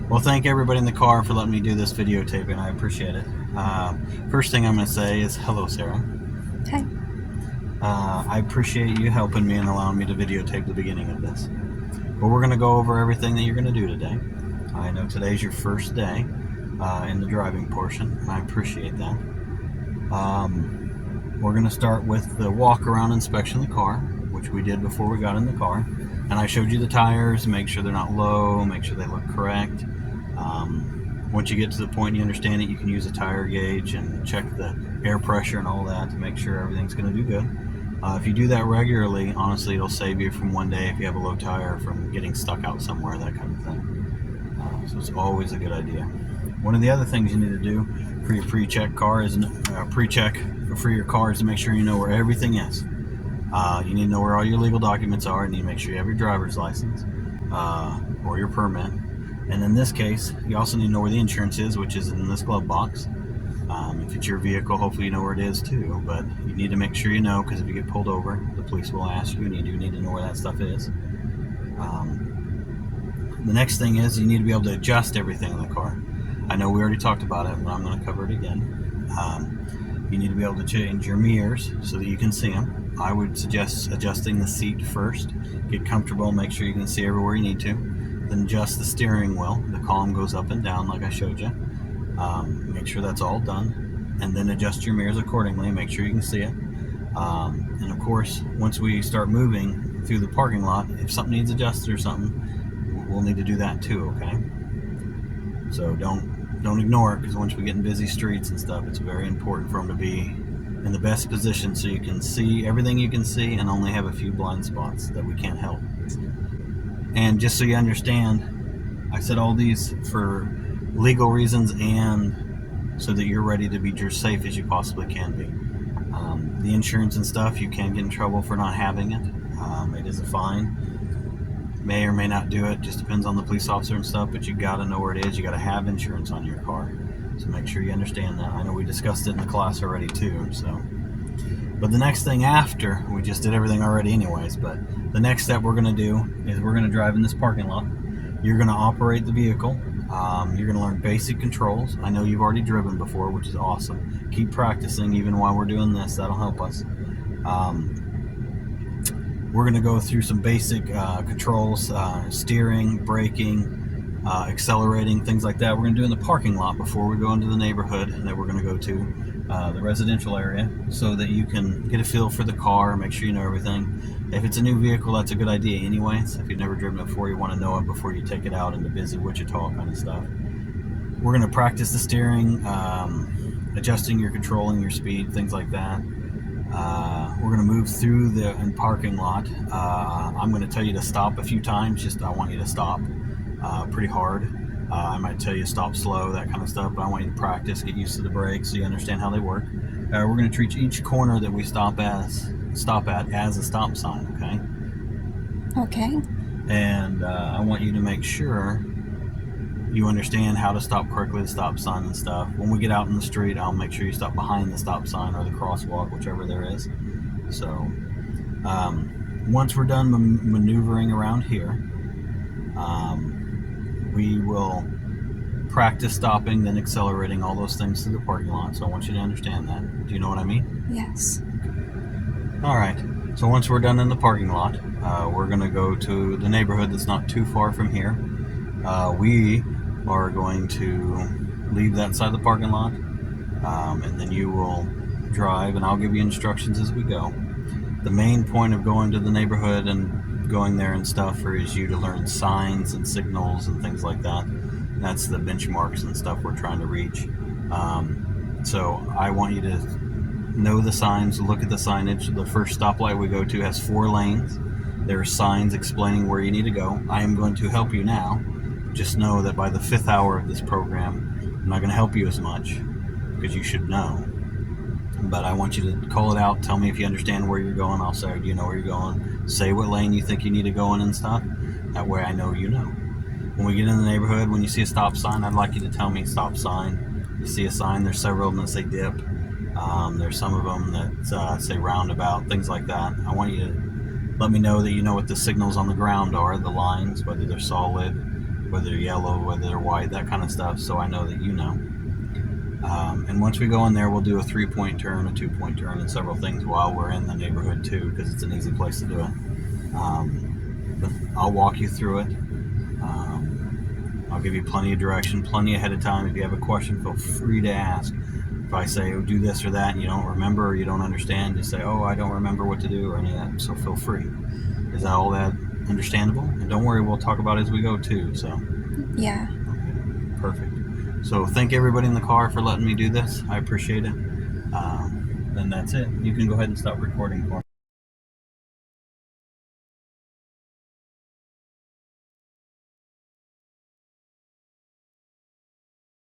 Well, thank everybody in the car for letting me do this videotaping. I appreciate it. First thing I'm going to say is hello, Sarah. Hi. I appreciate you helping me and allowing me to videotape the beginning of this. But we're going to go over everything that you're going to do today. I know today's your first day in the driving portion, and I appreciate that. We're going to start with the walk-around inspection of the car, which we did before we got in the car. And I showed you the tires, make sure they're not low, make sure they look correct. Once you get to the point you understand it, you can use a tire gauge and check the air pressure and all that to make sure everything's going to do good. If you do that regularly, honestly, it'll save you from one day if you have a low tire from getting stuck out somewhere, that kind of thing. So it's always a good idea. One of the other things you need to do for your pre-check car is pre-check for your car is to make sure you know where everything is. You need to know where all your legal documents are. You need to make sure you have your driver's license or your permit. And in this case, you also need to know where the insurance is, which is in this glove box. If it's your vehicle, hopefully you know where it is too, but you need to make sure you know, because if you get pulled over, the police will ask you, and you do need to know where that stuff is. The next thing is you need to be able to adjust everything in the car. I know we already talked about it, but I'm going to cover it again. You need to be able to change your mirrors so that you can see them. I would suggest adjusting the seat first. Get comfortable, make sure you can see everywhere you need to. Then adjust the steering wheel. The column goes up and down like I showed you. Make sure that's all done. And then adjust your mirrors accordingly. Make sure you can see it. And of course, once we start moving through the parking lot, if something needs adjusted or something, we'll need to do that too, okay? So don't ignore it, because once we get in busy streets and stuff, it's very important for them to be in the best position so you can see everything you can see and only have a few blind spots that we can't help. And just so you understand, I said all these for legal reasons and so that you're ready to be as safe as you possibly can be. The insurance and stuff, you can get in trouble for not having it. It is a fine. May or may not do it, just depends on the police officer and stuff, but you gotta know where it is. You gotta have insurance on your car. So make sure you understand that. I know we discussed it in the class already too, so. But the next thing after, we just did everything already anyways, but the next step we're gonna do is we're gonna drive in this parking lot. You're gonna operate the vehicle. You're gonna learn basic controls. I know you've already driven before, which is awesome. Keep practicing even while we're doing this, that'll help us. We're gonna go through some basic controls, steering, braking, accelerating, things like that. We're gonna do in the parking lot before we go into the neighborhood that we're gonna go to. The residential area, so that you can get a feel for the car, make sure you know everything. If it's a new vehicle, that's a good idea anyways. If you've never driven it before, you want to know it before you take it out into busy Wichita kind of stuff. We're going to practice the steering, adjusting your controlling your speed, things like that. We're going to move through the parking lot. I'm going to tell you to stop a few times. Just I want you to stop pretty hard. I might tell you stop slow, that kind of stuff, but I want you to practice, get used to the brakes so you understand how they work. We're going to treat each corner that we stop at as a stop sign, okay? Okay. And I want you to make sure you understand how to stop correctly, the stop sign and stuff. When we get out in the street, I'll make sure you stop behind the stop sign or the crosswalk, whichever there is. So once we're done maneuvering around here, we will practice stopping, then accelerating, all those things through the parking lot. So I want you to understand that. Do you know what I mean? Yes. All right. So once we're done in the parking lot, we're going to go to the neighborhood that's not too far from here. We are going to leave that side of the parking lot, and then you will drive, and I'll give you instructions as we go. The main point of going to the neighborhood and going there and stuff is you to learn signs and signals and things like that. That's the benchmarks and stuff we're trying to reach. So I want you to know the signs, look at the signage. The first stoplight we go to has 4 lanes. There are signs explaining where you need to go. I am going to help you now. Just know that by the 5th hour of this program, I'm not going to help you as much, because you should know. But I want you to call it out. Tell me if you understand where you're going. I'll say, do you know where you're going? Say what lane you think you need to go in and stuff. That way I know you know. When we get in the neighborhood, when you see a stop sign, I'd like you to tell me stop sign. You see a sign, there's several of them that say dip. There's some of them that say roundabout, things like that. I want you to let me know that you know what the signals on the ground are, the lines, whether they're solid, whether they're yellow, whether they're white, that kind of stuff, so I know that you know. And once we go in there, we'll do a 3-point turn, a 2-point turn, and several things while we're in the neighborhood too, because it's an easy place to do it. But I'll walk you through it. I'll give you plenty of direction, plenty ahead of time. If you have a question, feel free to ask. If I say, oh, do this or that, and you don't remember or you don't understand, just say, oh, I don't remember what to do or any of that. So feel free. Is that all that understandable? And don't worry, we'll talk about it as we go too. So Yeah. okay, perfect. So thank everybody in the car for letting me do this. I appreciate it. Then that's it. You can go ahead and stop recording for me.